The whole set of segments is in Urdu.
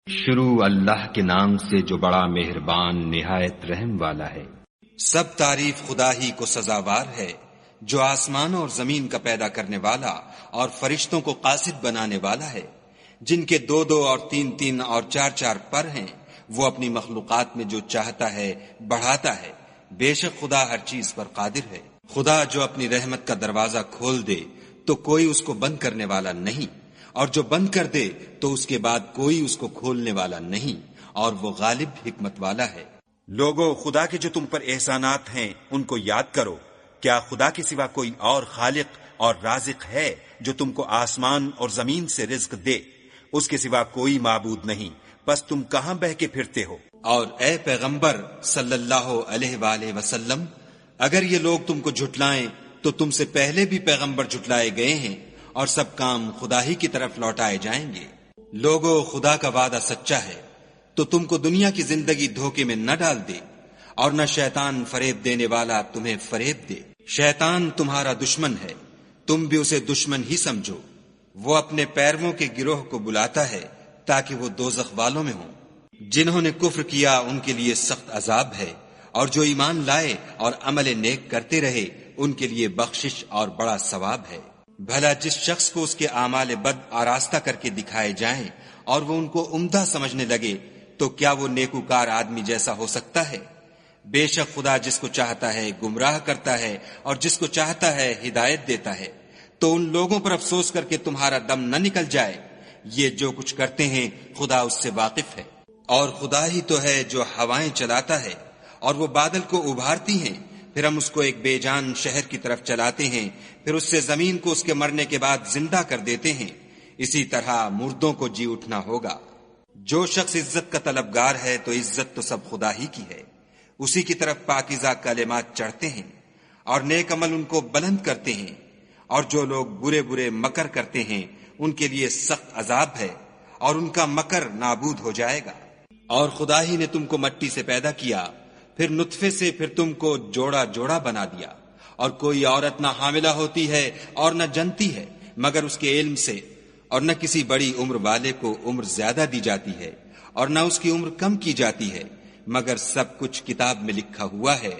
شروع اللہ کے نام سے جو بڑا مہربان نہایت رحم والا ہے۔ سب تعریف خدا ہی کو سزاوار ہے جو آسمان اور زمین کا پیدا کرنے والا اور فرشتوں کو قاصد بنانے والا ہے، جن کے 2 اور 3 اور 4 پر ہیں۔ وہ اپنی مخلوقات میں جو چاہتا ہے بڑھاتا ہے، بے شک خدا ہر چیز پر قادر ہے۔ خدا جو اپنی رحمت کا دروازہ کھول دے تو کوئی اس کو بند کرنے والا نہیں، اور جو بند کر دے تو اس کے بعد کوئی اس کو کھولنے والا نہیں، اور وہ غالب حکمت والا ہے۔ لوگو، خدا کے جو تم پر احسانات ہیں ان کو یاد کرو۔ کیا خدا کے سوا کوئی اور خالق اور رازق ہے جو تم کو آسمان اور زمین سے رزق دے؟ اس کے سوا کوئی معبود نہیں، پس تم کہاں بہ کے پھرتے ہو؟ اور اے پیغمبر صلی اللہ علیہ وآلہ وسلم، اگر یہ لوگ تم کو جھٹلائیں تو تم سے پہلے بھی پیغمبر جھٹلائے گئے ہیں، اور سب کام خدا ہی کی طرف لوٹائے جائیں گے۔ لوگو، خدا کا وعدہ سچا ہے، تو تم کو دنیا کی زندگی دھوکے میں نہ ڈال دے، اور نہ شیطان فریب دینے والا تمہیں فریب دے۔ شیطان تمہارا دشمن ہے، تم بھی اسے دشمن ہی سمجھو۔ وہ اپنے پیرووں کے گروہ کو بلاتا ہے تاکہ وہ دوزخ والوں میں ہوں۔ جنہوں نے کفر کیا ان کے لیے سخت عذاب ہے، اور جو ایمان لائے اور عمل نیک کرتے رہے ان کے لیے بخشش اور بڑا ثواب ہے۔ بھلا جس شخص کو اس کے اعمال بد آراستہ کر کے دکھائے جائیں اور وہ ان کو عمدہ سمجھنے لگے تو کیا وہ نیکوکار آدمی جیسا ہو سکتا ہے؟ بے شک خدا جس کو چاہتا ہے گمراہ کرتا ہے اور جس کو چاہتا ہے ہدایت دیتا ہے۔ تو ان لوگوں پر افسوس کر کے تمہارا دم نہ نکل جائے، یہ جو کچھ کرتے ہیں خدا اس سے واقف ہے۔ اور خدا ہی تو ہے جو ہوائیں چلاتا ہے اور وہ بادل کو ابھارتی ہیں، پھر ہم اس کو ایک بے جان شہر کی طرف چلاتے ہیں، پھر اس سے زمین کو اس کے مرنے کے بعد زندہ کر دیتے ہیں۔ اسی طرح مردوں کو جی اٹھنا ہوگا۔ جو شخص عزت کا طلبگار ہے تو عزت تو سب خدا ہی کی ہے، اسی کی طرف پاکیزہ کلمات چڑھتے ہیں اور نیک عمل ان کو بلند کرتے ہیں۔ اور جو لوگ برے برے مکر کرتے ہیں ان کے لیے سخت عذاب ہے، اور ان کا مکر نابود ہو جائے گا۔ اور خدا ہی نے تم کو مٹی سے پیدا کیا، پھر نطفے سے، پھر تم کو جوڑا جوڑا بنا دیا، اور کوئی عورت نہ حاملہ ہوتی ہے اور نہ جنتی ہے مگر اس کے علم سے، اور نہ کسی بڑی عمر والے کو عمر زیادہ دی جاتی ہے اور نہ اس کی عمر کم کی جاتی ہے، مگر سب کچھ کتاب میں لکھا ہوا ہے۔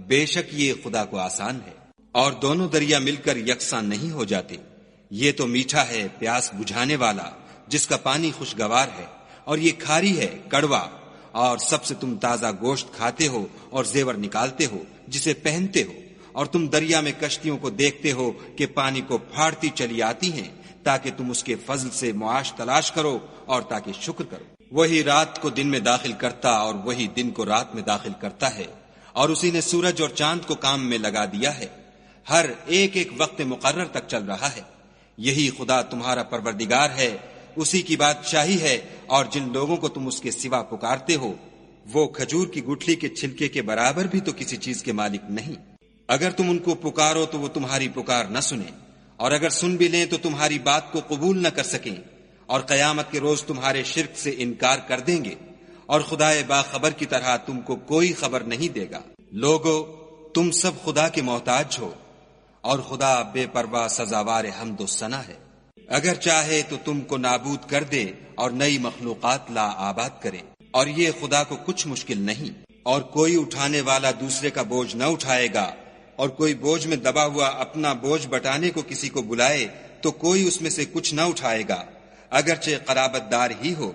بے شک یہ خدا کو آسان ہے۔ اور دونوں دریا مل کر یکساں نہیں ہو جاتے۔ یہ تو میٹھا ہے پیاس بجھانے والا، جس کا پانی خوشگوار ہے، اور یہ کھاری ہے کڑوا۔ اور سب سے تم تازہ گوشت کھاتے ہو اور زیور نکالتے ہو جسے پہنتے ہو، اور تم دریا میں کشتیوں کو دیکھتے ہو کہ پانی کو پھاڑتی چلی آتی ہیں تاکہ تم اس کے فضل سے معاش تلاش کرو اور تاکہ شکر کرو۔ وہی رات کو دن میں داخل کرتا اور وہی دن کو رات میں داخل کرتا ہے، اور اسی نے سورج اور چاند کو کام میں لگا دیا ہے، ہر ایک ایک وقت مقرر تک چل رہا ہے۔ یہی خدا تمہارا پروردگار ہے، اسی کی بادشاہی ہے، اور جن لوگوں کو تم اس کے سوا پکارتے ہو وہ کھجور کی گٹھلی کے چھلکے کے برابر بھی تو کسی چیز کے مالک نہیں۔ اگر تم ان کو پکارو تو وہ تمہاری پکار نہ سنیں، اور اگر سن بھی لیں تو تمہاری بات کو قبول نہ کر سکیں، اور قیامت کے روز تمہارے شرک سے انکار کر دیں گے، اور خدائے باخبر کی طرح تم کو کوئی خبر نہیں دے گا۔ لوگو، تم سب خدا کے محتاج ہو، اور خدا بے پرواہ سزاوار حمد و ثنا ہے۔ اگر چاہے تو تم کو نابود کر دے اور نئی مخلوقات لا آباد کرے، اور یہ خدا کو کچھ مشکل نہیں۔ اور کوئی اٹھانے والا دوسرے کا بوجھ نہ اٹھائے گا، اور کوئی بوجھ میں دبا ہوا اپنا بوجھ بٹانے کو کسی کو بلائے تو کوئی اس میں سے کچھ نہ اٹھائے گا، اگرچہ قرابت دار ہی ہو۔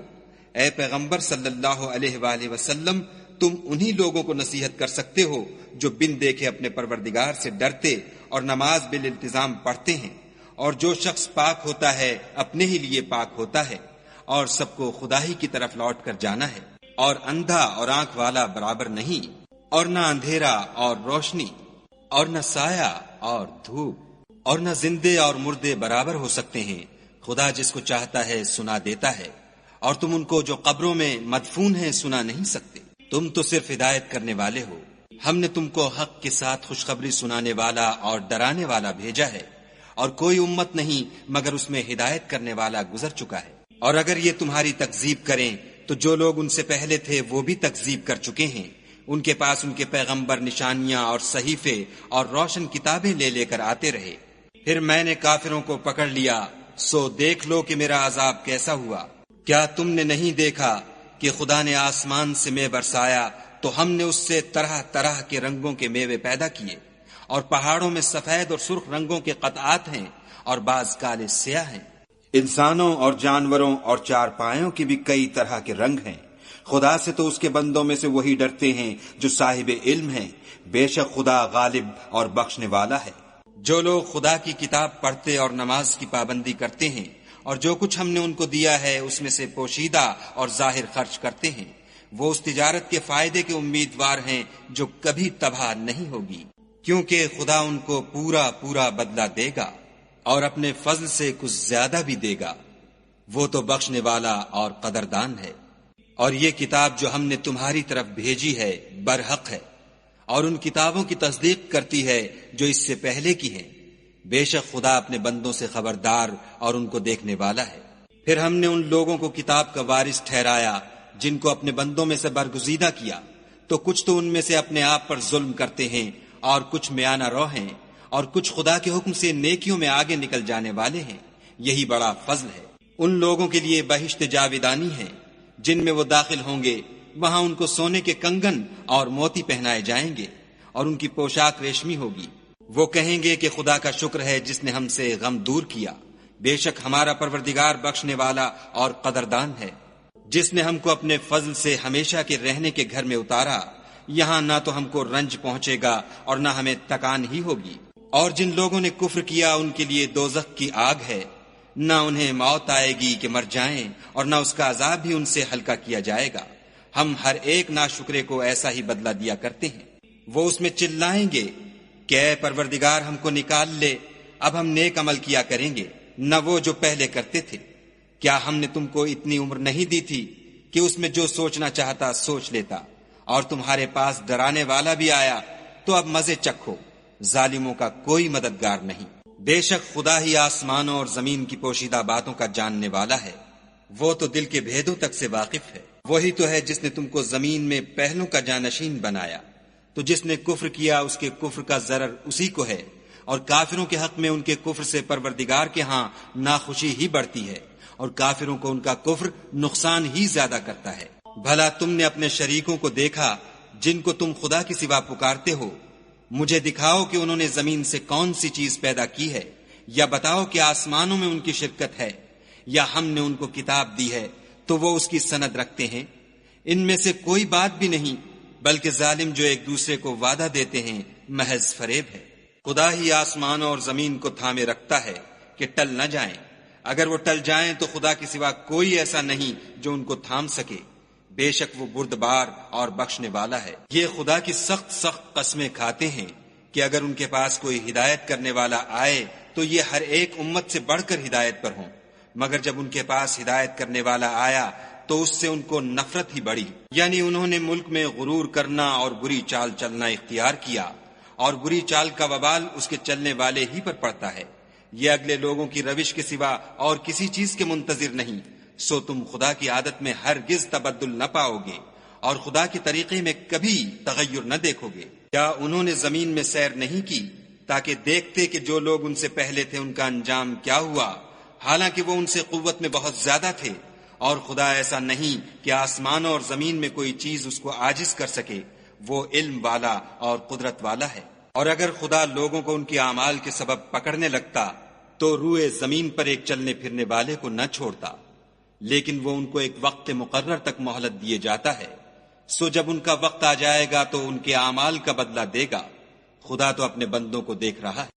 اے پیغمبر صلی اللہ علیہ وآلہ وسلم، تم انہی لوگوں کو نصیحت کر سکتے ہو جو بن دیکھے اپنے پروردگار سے ڈرتے اور نماز بالالتزام پڑھتے ہیں۔ اور جو شخص پاک ہوتا ہے اپنے ہی لیے پاک ہوتا ہے، اور سب کو خدا ہی کی طرف لوٹ کر جانا ہے۔ اور اندھا اور آنکھ والا برابر نہیں، اور نہ اندھیرا اور روشنی، اور نہ سایہ اور دھوپ، اور نہ زندے اور مردے برابر ہو سکتے ہیں۔ خدا جس کو چاہتا ہے سنا دیتا ہے، اور تم ان کو جو قبروں میں مدفون ہیں سنا نہیں سکتے۔ تم تو صرف ہدایت کرنے والے ہو۔ ہم نے تم کو حق کے ساتھ خوشخبری سنانے والا اور ڈرانے والا بھیجا ہے، اور کوئی امت نہیں مگر اس میں ہدایت کرنے والا گزر چکا ہے۔ اور اگر یہ تمہاری تکذیب کریں تو جو لوگ ان سے پہلے تھے وہ بھی تکذیب کر چکے ہیں۔ ان کے پاس ان کے پیغمبر نشانیاں اور صحیفے اور روشن کتابیں لے لے کر آتے رہے، پھر میں نے کافروں کو پکڑ لیا، سو دیکھ لو کہ میرا عذاب کیسا ہوا۔ کیا تم نے نہیں دیکھا کہ خدا نے آسمان سے مے برسایا تو ہم نے اس سے طرح طرح کے رنگوں کے میوے پیدا کیے، اور پہاڑوں میں سفید اور سرخ رنگوں کے قطعات ہیں اور بعض کالے سیاہ ہیں۔ انسانوں اور جانوروں اور چار پایوں کے بھی کئی طرح کے رنگ ہیں۔ خدا سے تو اس کے بندوں میں سے وہی ڈرتے ہیں جو صاحب علم ہیں، بے شک خدا غالب اور بخشنے والا ہے۔ جو لوگ خدا کی کتاب پڑھتے اور نماز کی پابندی کرتے ہیں اور جو کچھ ہم نے ان کو دیا ہے اس میں سے پوشیدہ اور ظاہر خرچ کرتے ہیں، وہ اس تجارت کے فائدے کے امیدوار ہیں جو کبھی تباہ نہیں ہوگی، کیونکہ خدا ان کو پورا پورا بدلہ دے گا اور اپنے فضل سے کچھ زیادہ بھی دے گا، وہ تو بخشنے والا اور قدردان ہے۔ اور یہ کتاب جو ہم نے تمہاری طرف بھیجی ہے برحق ہے، اور ان کتابوں کی تصدیق کرتی ہے جو اس سے پہلے کی ہیں۔ بے شک خدا اپنے بندوں سے خبردار اور ان کو دیکھنے والا ہے۔ پھر ہم نے ان لوگوں کو کتاب کا وارث ٹھہرایا جن کو اپنے بندوں میں سے برگزیدہ کیا، تو کچھ تو ان میں سے اپنے آپ پر ظلم کرتے ہیں اور کچھ میانہ رو ہیں، اور کچھ خدا کے حکم سے نیکیوں میں آگے نکل جانے والے ہیں۔ یہی بڑا فضل ہے۔ ان لوگوں کے لیے بہشت جاویدانی ہے جن میں وہ داخل ہوں گے، وہاں ان کو سونے کے کنگن اور موتی پہنائے جائیں گے اور ان کی پوشاک ریشمی ہوگی۔ وہ کہیں گے کہ خدا کا شکر ہے جس نے ہم سے غم دور کیا، بے شک ہمارا پروردگار بخشنے والا اور قدردان ہے، جس نے ہم کو اپنے فضل سے ہمیشہ کے رہنے کے گھر میں اتارا، یہاں نہ تو ہم کو رنج پہنچے گا اور نہ ہمیں تکان ہی ہوگی۔ اور جن لوگوں نے کفر کیا ان کے لیے دوزخ کی آگ ہے، نہ انہیں موت آئے گی کہ مر جائیں اور نہ اس کا عذاب بھی ان سے ہلکا کیا جائے گا۔ ہم ہر ایک ناشکرے کو ایسا ہی بدلہ دیا کرتے ہیں۔ وہ اس میں چلائیں گے کہ اے پروردگار ہم کو نکال لے، اب ہم نیک عمل کیا کریں گے، نہ وہ جو پہلے کرتے تھے۔ کیا ہم نے تم کو اتنی عمر نہیں دی تھی کہ اس میں جو سوچنا چاہتا سوچ لیتا، اور تمہارے پاس ڈرانے والا بھی آیا تو اب مزے چکھو، ظالموں کا کوئی مددگار نہیں۔ بے شک خدا ہی آسمانوں اور زمین کی پوشیدہ باتوں کا جاننے والا ہے، وہ تو دل کے بھیدوں تک سے واقف ہے۔ وہی تو ہے جس نے تم کو زمین میں پہلوں کا جانشین بنایا، تو جس نے کفر کیا اس کے کفر کا ضرر اسی کو ہے، اور کافروں کے حق میں ان کے کفر سے پروردگار کے ہاں ناخوشی ہی بڑھتی ہے، اور کافروں کو ان کا کفر نقصان ہی زیادہ کرتا ہے۔ بھلا تم نے اپنے شریکوں کو دیکھا جن کو تم خدا کے سوا پکارتے ہو؟ مجھے دکھاؤ کہ انہوں نے زمین سے کون سی چیز پیدا کی ہے، یا بتاؤ کہ آسمانوں میں ان کی شرکت ہے، یا ہم نے ان کو کتاب دی ہے تو وہ اس کی سند رکھتے ہیں۔ ان میں سے کوئی بات بھی نہیں، بلکہ ظالم جو ایک دوسرے کو وعدہ دیتے ہیں محض فریب ہے۔ خدا ہی آسمانوں اور زمین کو تھامے رکھتا ہے کہ ٹل نہ جائیں، اگر وہ ٹل جائیں تو خدا کے سوا کوئی ایسا نہیں جو ان کو تھام سکے، بے شک وہ بردبار اور بخشنے والا ہے۔ یہ خدا کی سخت سخت قسمیں کھاتے ہیں کہ اگر ان کے پاس کوئی ہدایت کرنے والا آئے تو یہ ہر ایک امت سے بڑھ کر ہدایت پر ہوں، مگر جب ان کے پاس ہدایت کرنے والا آیا تو اس سے ان کو نفرت ہی بڑھی، یعنی انہوں نے ملک میں غرور کرنا اور بری چال چلنا اختیار کیا، اور بری چال کا وبال اس کے چلنے والے ہی پر پڑتا ہے۔ یہ اگلے لوگوں کی روش کے سوا اور کسی چیز کے منتظر نہیں، سو تم خدا کی عادت میں ہرگز تبدل نہ پاؤ گے اور خدا کے طریقے میں کبھی تغیر نہ دیکھو گے۔ کیا انہوں نے زمین میں سیر نہیں کی تاکہ دیکھتے کہ جو لوگ ان سے پہلے تھے ان کا انجام کیا ہوا، حالانکہ وہ ان سے قوت میں بہت زیادہ تھے، اور خدا ایسا نہیں کہ آسمانوں اور زمین میں کوئی چیز اس کو عاجز کر سکے، وہ علم والا اور قدرت والا ہے۔ اور اگر خدا لوگوں کو ان کے اعمال کے سبب پکڑنے لگتا تو روئے زمین پر ایک چلنے پھرنے والے کو نہ چھوڑتا، لیکن وہ ان کو ایک وقت مقرر تک مہلت دیے جاتا ہے، سو جب ان کا وقت آ جائے گا تو ان کے اعمال کا بدلہ دے گا۔ خدا تو اپنے بندوں کو دیکھ رہا ہے۔